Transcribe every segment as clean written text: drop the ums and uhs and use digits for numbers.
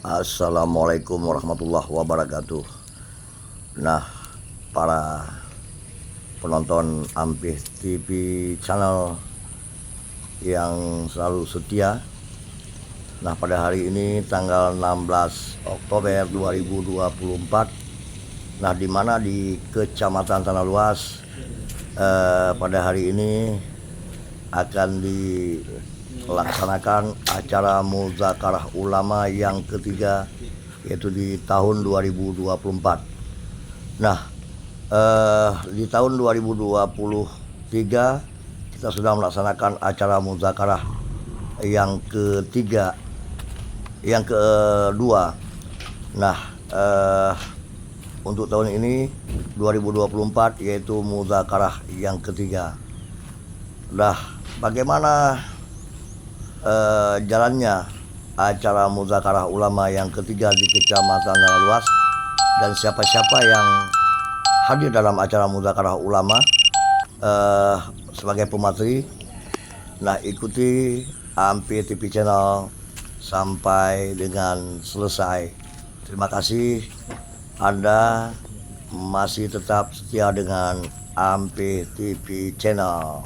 Assalamualaikum warahmatullahi wabarakatuh. Nah, para penonton Ampih TV channel yang selalu setia. Nah, pada hari ini tanggal 16 Oktober 2024. Nah, di mana di Kecamatan Tanah Luas pada hari ini akan dilaksanakan acara Muzakarah Ulama yang ketiga, yaitu di tahun 2024. Nah, di tahun 2023 kita sudah melaksanakan acara Muzakarah yang ketiga, yang kedua. Nah, untuk tahun ini 2024 yaitu Muzakarah yang ketiga. Nah, bagaimana jalannya acara Muzakarah Ulama yang ketiga di Kecamatan Tanah Luas dan siapa-siapa yang hadir dalam acara Muzakarah Ulama sebagai pemateri. Nah, ikuti Ampih TV channel sampai dengan selesai. Terima kasih Anda masih tetap setia dengan Ampih TV channel.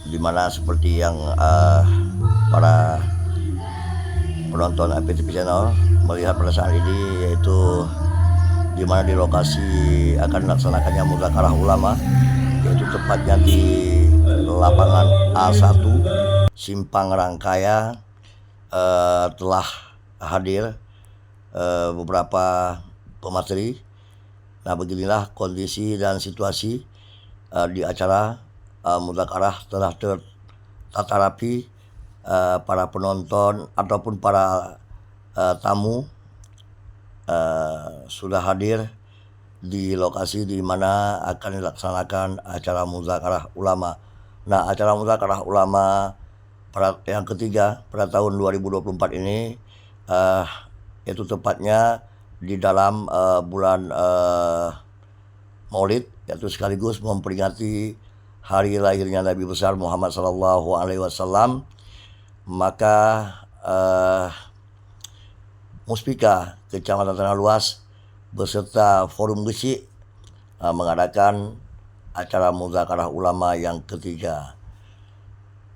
Dimana seperti yang para penonton Ampih TV channel melihat pada saat ini, yaitu dimana di lokasi akan dilaksanakannya Muzakarah Ulama, yaitu tepatnya di lapangan A1 Simpang Rangkaya. Telah hadir beberapa pemateri. Nah, beginilah kondisi dan situasi di acara Muzakarah. Telah tertata rapi, para penonton ataupun para tamu sudah hadir di lokasi di mana akan dilaksanakan acara Muzakarah Ulama. Nah, acara Muzakarah Ulama yang ketiga pada tahun 2024 ini, yaitu tepatnya di dalam bulan Maulid, yaitu sekaligus memperingati hari lahirnya Nabi besar Muhammad Sallallahu Alaihi Wasallam. Maka Muspika Kecamatan Tanah Luas beserta Forum Gresik mengadakan acara muzakarah ulama yang ketiga.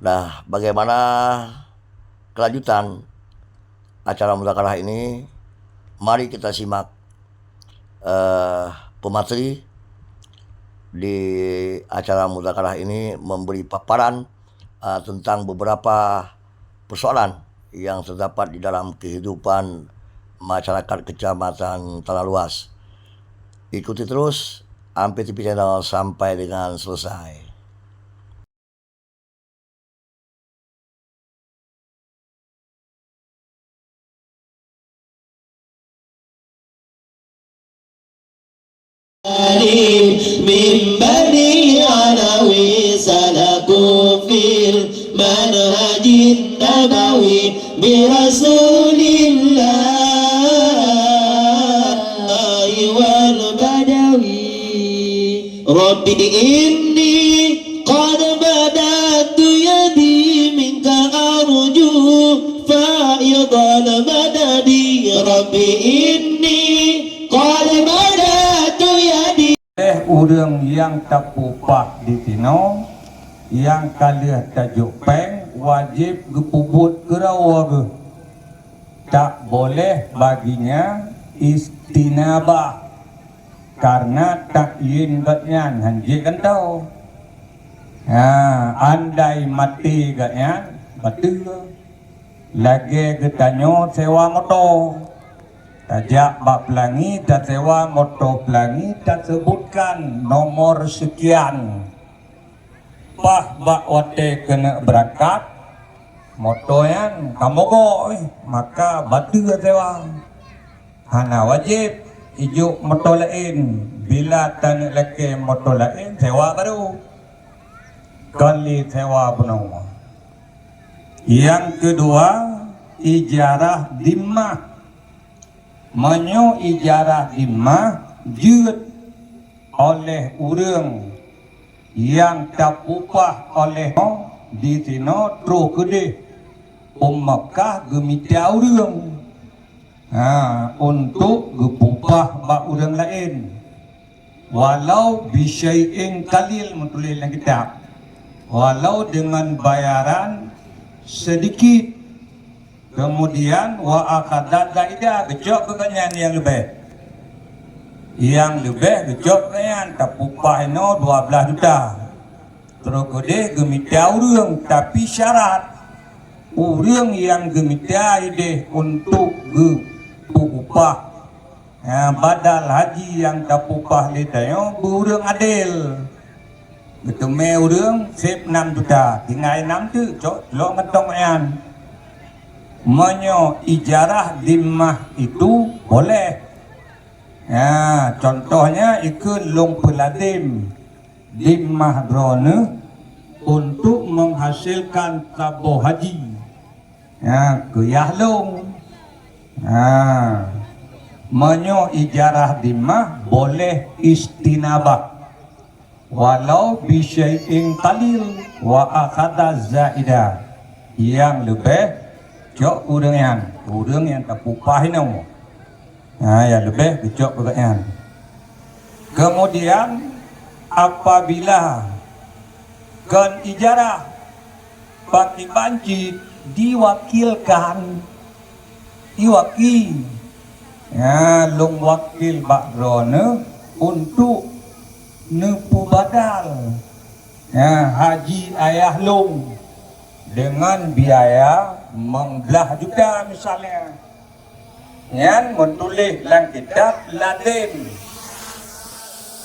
Nah, bagaimana kelanjutan acara muzakarah ini? Mari kita simak pemateri di acara muzakarah ini memberi paparan tentang beberapa persoalan yang terdapat di dalam kehidupan masyarakat Kecamatan Tanah Luas. Ikuti terus Ampir TV Channel sampai dengan selesai. من بني علوي سلكوا في المنهج النبوي برسول الله والبدوي ربي إني قد بدأت يدي منك أرجو فيض المدد ربي إني قد بدأت يدي urang yang tak pupah di sino yang kalih tajuk peng wajib gepubut kerawa tak boleh baginya istinabah karena tak yin gatnyan hanji kan tau andai mati gatnyan betul lagi getanyo sewa motor tajak bak pelangi dan sewa motor pelangi dan sebutkan nomor sekian pah bak wate kena berangkat motor yang kamu go maka batu sewa hana wajib ijuk motor lain bila tanah leke motor lain sewa baru kali sewa penuh. Yang kedua ijarah dimah menyo ijarah dimah jut oleh urang yang tak upah oleh di sino tro kede Mekah gemita urang untuk gepupah bak urang lain walau bisyai'in kalil menulis dalam kitab walau dengan bayaran sedikit. Kemudian wa akadat zaidah gejok kekanyan yang lebih gejok kekanyan tapupah ino 12 juta terus kode gemita urang tapi syarat urang yang gemita ide untuk gepupah badal haji yang tapupah litayo urang adil beteme urang sip 6 juta tinggal 6 tu cok lo ngetong yan menyo ijarah dimah itu boleh contohnya ikut long peladim dimah drone untuk menghasilkan tabuh haji ke yahlong menyo ijarah dimah boleh istinabah walau bisyai'in qalil wa akhadha zaidah yang lebih jok urang yang tak pupah ini yang lebih jok urang. Kemudian apabila kan ijarah bagi banci diwakilkan iwaki long wakil bakdrone untuk nepu badal haji ayah long dengan biaya mengbelah juta misalnya yang menulis dalam kitab ladem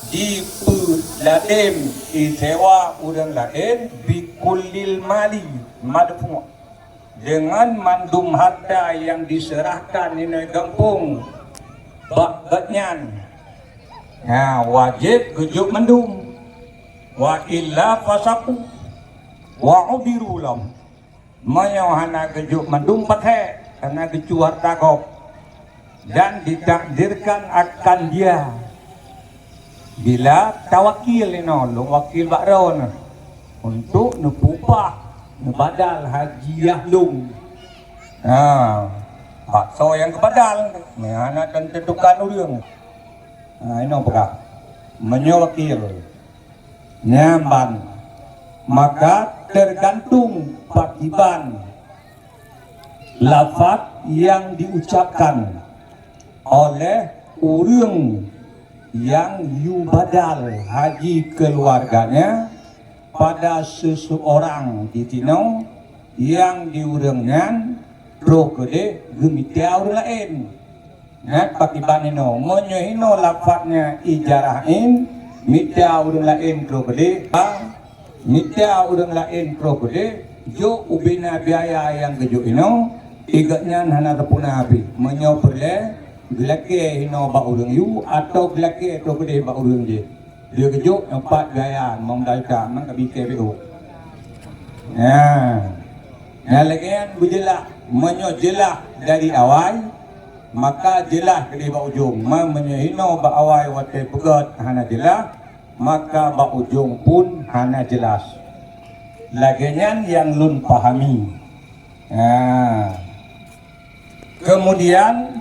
di ladem sewa urang lain bikulil mali madfu dengan mandum harta yang diserahkan di kampung bakatnyan wajib gejuk mandum wa illa fasaku wa udirulam Menyohana kejuk mandung pathe karena keju harta kop dan ditakdirkan akan dia bila tawakil lu wakil bakron untuk nepupah nebadal hajiah lung bakso yang kebadal ni anak dan tentukan urang ini apa menyowakil nyamban maka tergantung patiban lafaz yang diucapkan oleh orang yang yubadal haji keluarganya pada seseorang di Tino yang diurangkan prokede gemitia orang lain. Nah, patiban ino menyohino lafaznya ijarahin mitia orang lain prokede Nitya orang lain prokode jo ubina biaya yang kejo ino igaknya hana repuna api menyoperle gelake hino ba orang yu atau gelake prokode ba orang je dia kejo empat biaya memdalta mangkabi KPO lagian berjelas menyojelah dari awal maka jelas kedi ba ujung menyohino ba awal wate pegat hana jelas maka ba ujung pun hana jelas. Lagian yang lun pahami. Kemudian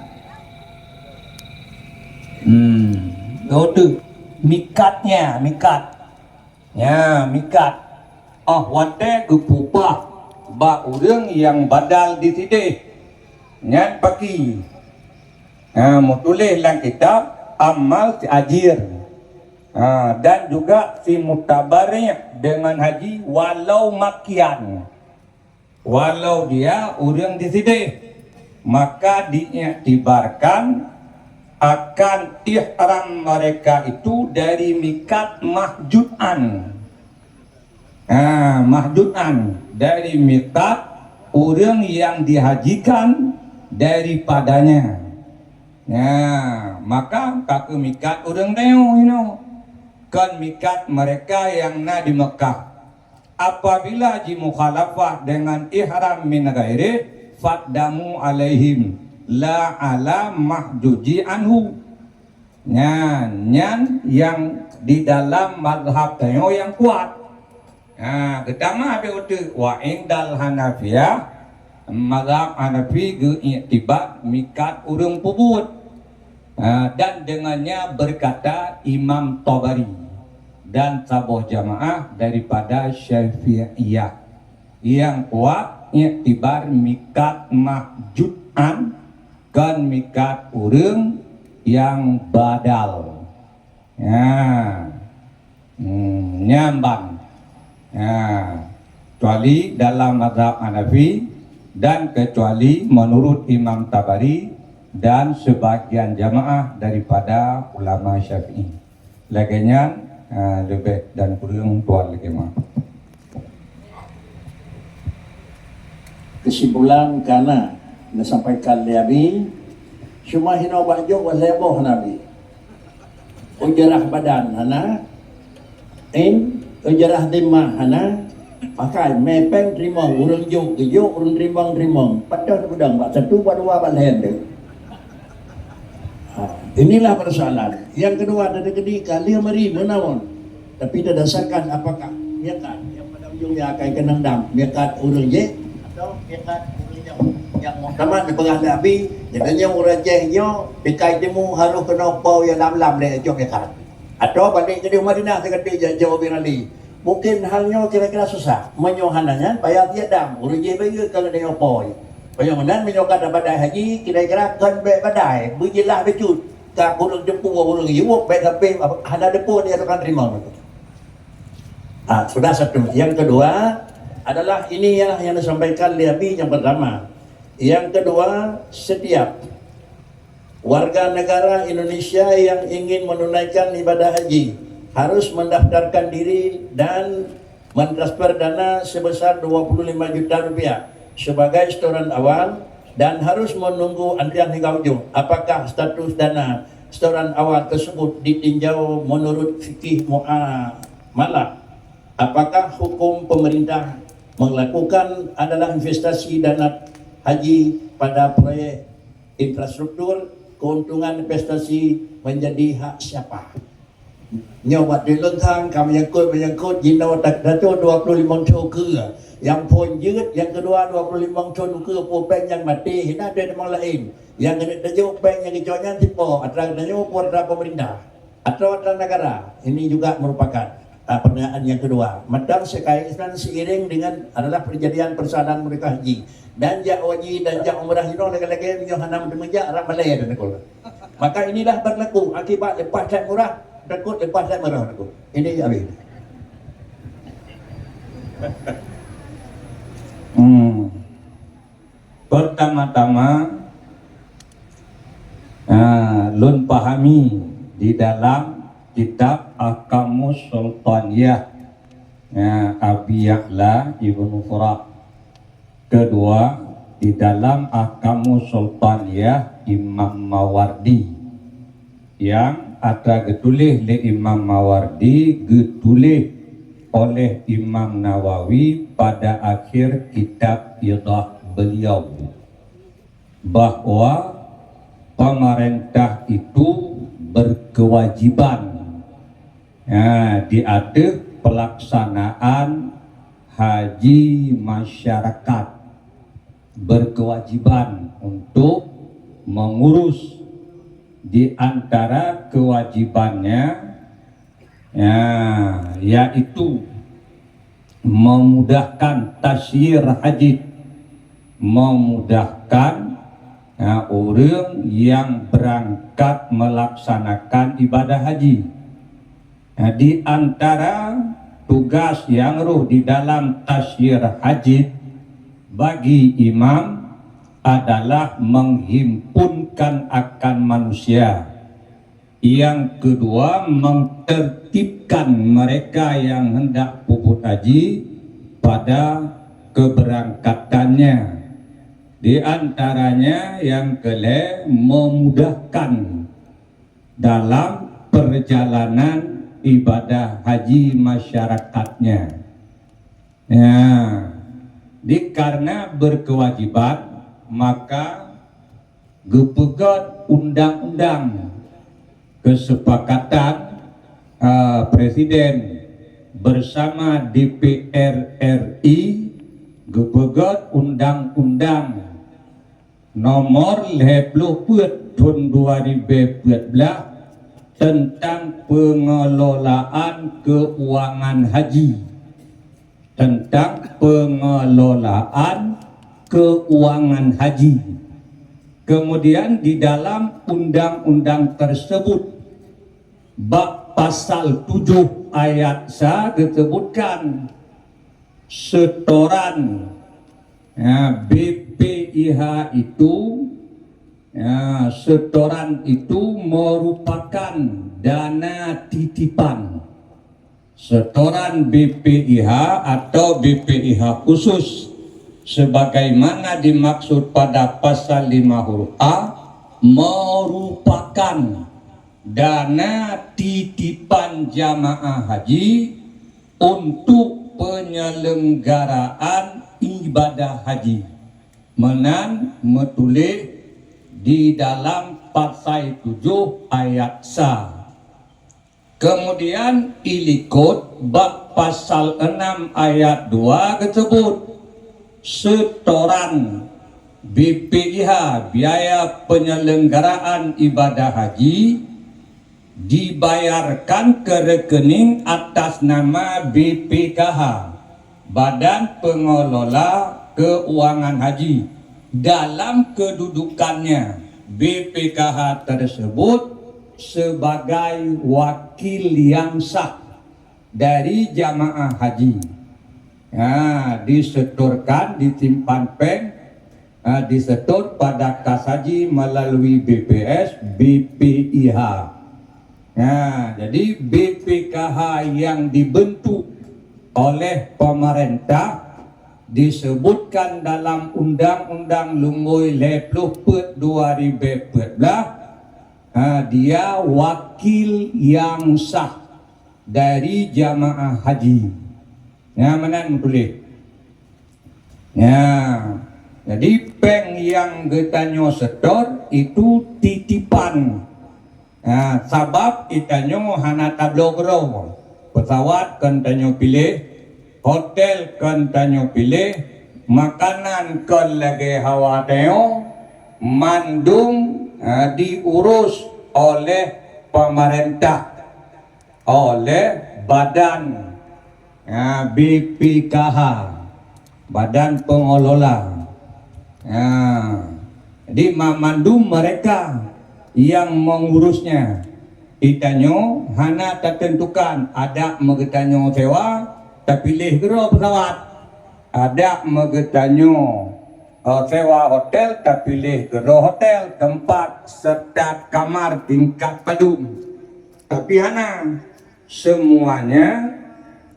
itu mikatnya, mikat. Mikat. Wate gepupah ba urang yang badal di sini. Nyan paki. Mutulih lang kitab amal si ajir. Dan juga si mutabarnya dengan haji walau makian walau dia orang di sini maka diiktibarkan akan ihram mereka itu dari mikat mahjudan mahjudan dari mikat orang yang dihajikan daripadanya maka kakek mikat orang teo kan mikat mereka yang na di Mekah apabila ji mukhalafah dengan ihram min ghairi faddamu alaihim la ala mahjuji anhu nyan yang di dalam mazhab tayo yang kuat pertama ada utuh wa indal hanafiyah mazhab hanafi ge i'tibar mikat urang pubut dan dengannya berkata Imam Tabari dan saboh jamaah daripada Syafi'iyah yang kuat i'tibar mikat mahjudan kan mikat urang yang badal nyambang kecuali dalam mazhab Hanafi dan kecuali menurut Imam Tabari dan sebagian jamaah daripada ulama Syafi'i. Laginya lebih dan kurang tuan lagi mah. Kesimpulan karena disampaikan Nabi cuma hina baju waleboh Nabi. Ujarah badan hana ujarah dimah hana pakai mepeng terima urang juk urang terima padahal pedang bak satu dua balen deh. Inilah persoalan. Yang kedua ada ketika dia mari menawan tapi didasarkan apakah mikat yang pada ujungnya akan kenandang mikat urang je atau mikat urang yang sama di pengah Nabi jadinya urajehnya dikai temu harus kena pau yang lam-lam le jok mikat atau balik jadi Madinah sekali jauh binali mungkin halnya kira-kira susah menyohananya payah tiadam urang je bagi kalau dia pau bagaimana menyokat badai haji kira-kira kan baik badai berjelah becut tak urang jempu urang iwak baik sampai ada depo dia akan terima sudah satu. Yang kedua adalah ini yang disampaikan Nabi yang pertama. Yang kedua, setiap warga negara Indonesia yang ingin menunaikan ibadah haji harus mendaftarkan diri dan mentransfer dana sebesar 25 juta rupiah sebagai setoran awal dan harus menunggu antrian hingga ujung. Apakah status dana setoran awal tersebut ditinjau menurut fikih muamalah? Apakah hukum pemerintah melakukan adalah investasi dana haji pada proyek infrastruktur, keuntungan investasi menjadi hak siapa? Nyawa di lentang kami menyangkut jino dato 25 ton ke yang poinยืด yang kedua 25 ton ke peng yang mati hina ada nama lain yang kena tajuk peng yang dijualnya tipo antara tajuk antara pemerintah atau antara negara. Ini juga merupakan pertanyaan yang kedua. Madang sekaitan seiring dengan adalah perjadian persalinan mereka haji dan jak haji dan jak umrah hino lagi-lagi hanam demenja Arab Malaya dan negara. Maka inilah berlaku akibat lepas dan murah takut lepas dan murah aku. Ini habis. Pertama-tama lun pahami di dalam kitab Ahkamus Sultaniyah Abi Ya'la Ibnu Furat. Kedua, di dalam Ahkamus Sultaniyah Imam Mawardi yang ada getulih oleh Imam Mawardi, getulih oleh Imam Nawawi pada akhir kitab Idah beliau, bahwa pemerintah itu berkewajiban di atas pelaksanaan haji masyarakat, berkewajiban untuk mengurus. Di antara kewajibannya yaitu memudahkan tasyir haji, memudahkan orang yang berangkat melaksanakan ibadah haji. Di antara tugas yang di dalam tasyir haji bagi imam adalah menghimpunkan akan manusia. Yang kedua, mentertibkan mereka yang hendak puput haji pada keberangkatannya. Di antaranya yang kelima, memudahkan dalam perjalanan ibadah haji masyarakatnya. Karena berkewajiban, maka gepegat undang-undang kesepakatan Presiden bersama DPR RI, gepegat undang-undang nomor 50 tahun 2014 tentang pengelolaan keuangan haji, tentang pengelolaan keuangan haji. Kemudian di dalam undang-undang tersebut bab pasal 7 ayat 1 disebutkan setoran BPIH itu setoran itu merupakan dana titipan. Setoran BPIH atau BPIH khusus sebagaimana dimaksud pada pasal 5 huruf A merupakan dana titipan jamaah haji untuk penyelenggaraan ibadah haji. Menan metulis di dalam pasal 7 ayat 1. Kemudian ilikut bab pasal 6 ayat 2 tersebut setoran BPIH biaya penyelenggaraan ibadah haji dibayarkan ke rekening atas nama BPKH, Badan Pengelola Keuangan Haji. Dalam kedudukannya BPKH tersebut sebagai wakil yang sah dari jamaah haji. Disetorkan, disimpan peng, disetor pada kas haji melalui BPS BPIH. Jadi BPKH yang dibentuk oleh pemerintah disebutkan dalam Undang-Undang Lumui 50 2014, dia wakil yang sah dari jamaah haji. Mana tulis Ya, jadi peng yang getanyo setor itu titipan. Nah, sabab itanyo hana tablogro. Pesawat kan tanyo pilih, hotel kan tanyo pilih, makanan kan lagi hawa tayo, mandung diurus oleh pemerintah, oleh badan BPKH, Badan Pengelola. Jadi mandung mereka yang mengurusnya. Itanyo hana tertentukan, ada megetanyo sewa terpilih gero pesawat, ada megetanyo sewa hotel terpilih gero hotel tempat serta kamar tingkat padum. Tapi hana semuanya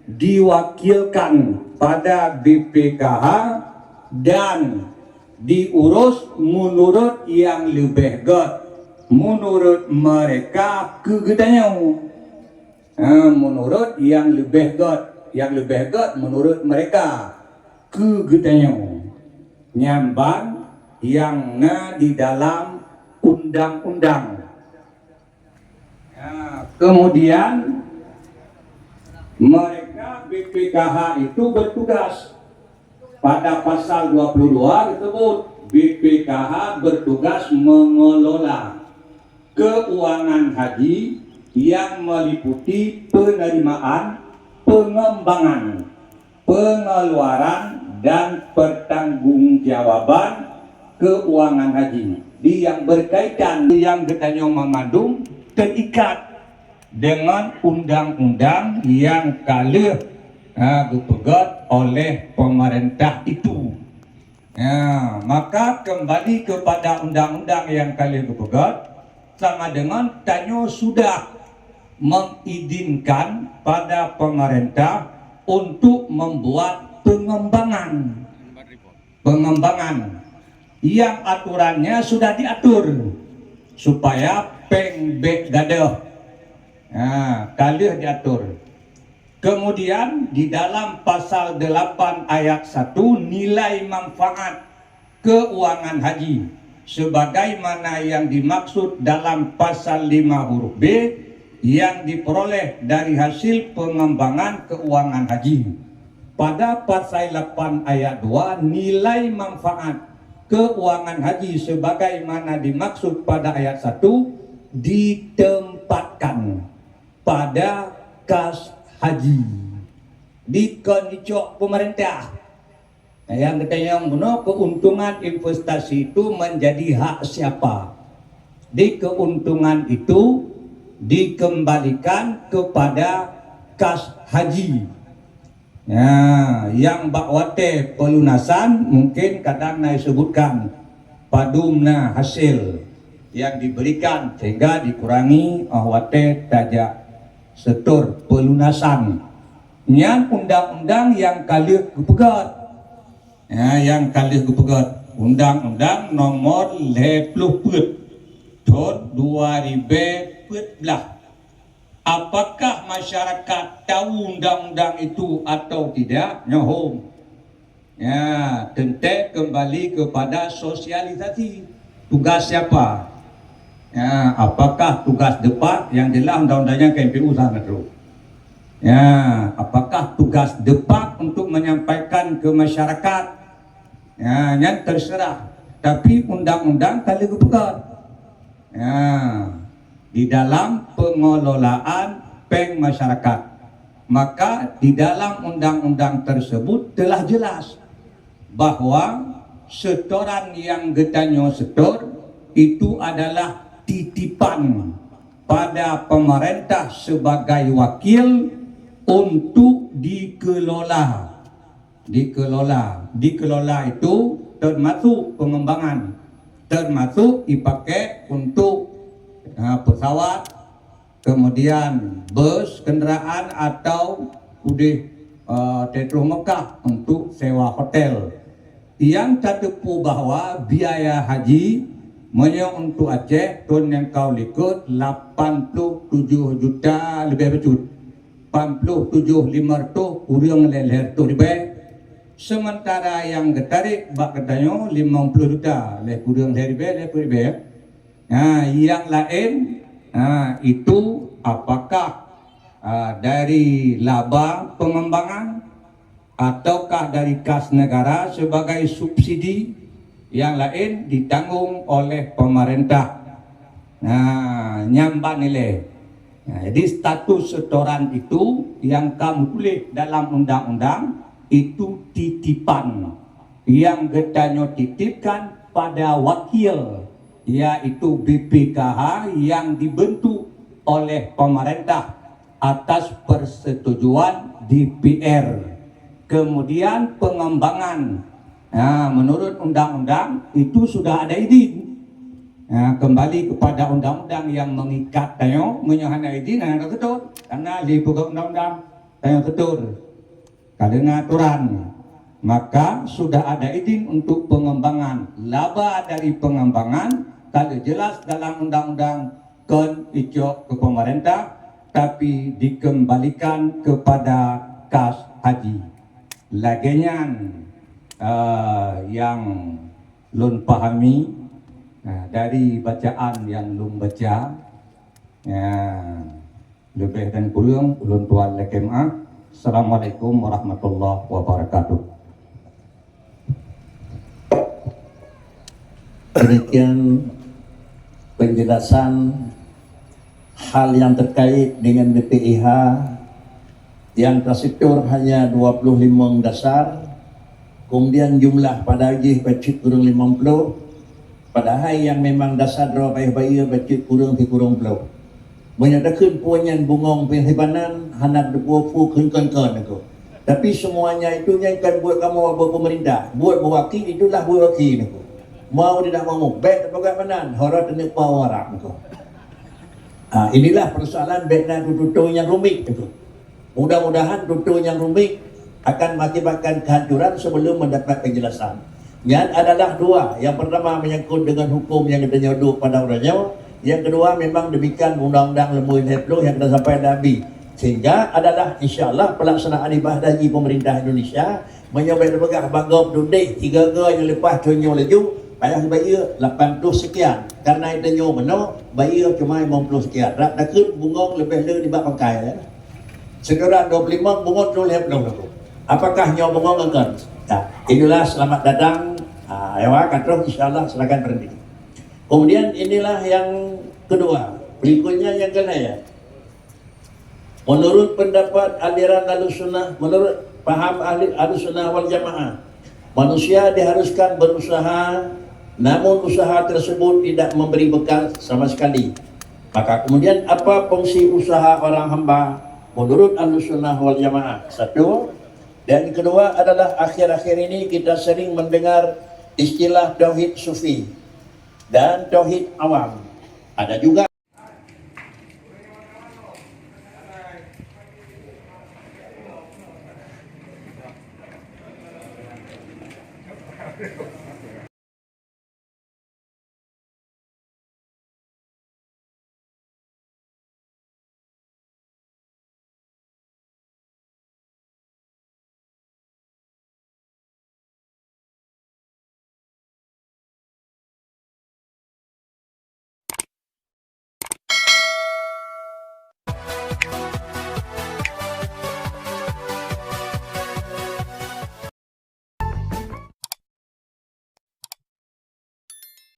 diwakilkan pada BPKH dan diurus menurut yang lebih good, menurut mereka kegetanyo, menurut yang lebih good, menurut mereka kegetanyo, nyamban yang di dalam undang-undang. Kemudian mereka BPKH itu bertugas pada pasal 22 disebut BPKH bertugas mengelola keuangan haji yang meliputi penerimaan, pengembangan, pengeluaran dan pertanggungjawaban keuangan haji. Di yang berkaitan yang getanyo memandung terikat dengan undang-undang yang kalih dipegat oleh pemerintah itu. Maka kembali kepada undang-undang yang kalih dipegat, sama dengan tanyo sudah mengizinkan pada pemerintah untuk membuat pengembangan yang aturannya sudah diatur supaya pengbek gadah kalih diatur. Kemudian di dalam pasal 8 ayat 1 nilai manfaat keuangan haji sebagaimana yang dimaksud dalam pasal 5 huruf B yang diperoleh dari hasil pengembangan keuangan haji. Pada pasal 8 ayat 2 nilai manfaat keuangan haji sebagaimana dimaksud pada ayat 1 ditempatkan pada kas haji di kondicok pemerintah. Yang katanya yang keuntungan investasi itu menjadi hak siapa? Di keuntungan itu dikembalikan kepada kas haji. Yang bakwate pelunasan mungkin kadang disebutkan padumna hasil yang diberikan sehingga dikurangi wate tajak setor pelunasan. Yang undang-undang yang kalih kepegat. Yang kalih kepegat Undang-Undang Nomor 50 tahun 2014. Apakah masyarakat tahu undang-undang itu atau tidak? Nyohom. Tentu kembali kepada sosialisasi. Tugas siapa? Apakah tugas depak yang jelas undang-undangnya KMPU sangat teruk. Apakah tugas depak untuk menyampaikan ke masyarakat? Yang terserah. Tapi undang-undang kali kepegat. Di dalam pengelolaan peng masyarakat. Maka di dalam undang-undang tersebut telah jelas bahwa setoran yang getanyo setor itu adalah titipan pada pemerintah sebagai wakil untuk dikelola. Dikelola itu termasuk pengembangan, termasuk dipakai untuk pesawat, kemudian bus, kendaraan atau Tetruh Mekah untuk sewa hotel. Yang tertepu bahwa biaya haji untuk Aceh tahun yang kau likut 87 juta lebih becut. 87.500 kurang leher tu lebih Sementara yang ketarik bak katanya 50 juta, le kurang le kurang. Nah, yang lain itu apakah dari laba pengembangan ataukah dari kas negara sebagai subsidi, yang lain ditanggung oleh pemerintah. Nah, nyamban nilai. Nah, jadi status setoran itu yang kamu tulis dalam undang-undang itu titipan yang getanya titipkan pada wakil, yaitu BPKH yang dibentuk oleh pemerintah atas persetujuan DPR. Kemudian pengembangan, menurut undang-undang itu sudah ada izin. Kembali kepada undang-undang yang mengikat tayo menyahana izin ada ketur karena di pokok undang-undang tayo ketur karena aturan, maka sudah ada izin untuk pengembangan. Laba dari pengembangan kalau jelas dalam undang-undang kon ijok ke pemerintah tapi dikembalikan kepada kas haji. Lagenyan yang lun pahami dari bacaan yang lun baca, lebih dan kurang ulun tuan lekemah. Assalamualaikum warahmatullahi wabarakatuh. Demikian penjelasan hal yang terkait dengan BPIH yang tersetor hanya 25 dasar, kemudian jumlah pada haji bacit kurang 50, padahal yang memang dasar draw bayi bacit kurang 50. Menyatakan puanyan bungong penghibanan hanap depu kenkon aku. Tapi semuanya itu yang kan buat kamu buat pemerintah, buat wakil itulah buat wakil aku. Mau tidak mau, baik bagaimana horor dan pawarak aku. Inilah persoalan baiknya tutur yang rumit itu. Mudah-mudahan tutur yang rumit akan mengakibatkan kehancuran sebelum mendapat penjelasan. Yang adalah dua. Yang pertama menyangkut dengan hukum yang kita nyodok pada orangnya. Yang kedua memang demikian undang-undang lembu heplo yang kita sampai Nabi. Sehingga adalah insyaAllah pelaksanaan ibadah haji pemerintah Indonesia menyobai bergah banggap dudek 3 yang lepas conyoh laju payah bayar 80 sekian. Karena itu nyoh meno bayar cuma 50 sekian. Rak dakut bungong lebih le di bak pakai ya. Segera 25 bungong tu heplo. Apakah nyoh bungong akan? Inilah selamat datang. Ewa katro insyaAllah silakan berhenti. Kemudian inilah yang kedua, berikutnya yang kena ya. Menurut pendapat aliran Ahlussunnah, menurut paham ahli Ahlussunnah wal Jamaah, manusia diharuskan berusaha, namun usaha tersebut tidak memberi bekal sama sekali. Maka kemudian apa fungsi usaha orang hamba? Menurut Ahlussunnah wal Jamaah, satu. Dan kedua adalah akhir-akhir ini kita sering mendengar istilah tauhid sufi dan tauhid awam. Ada juga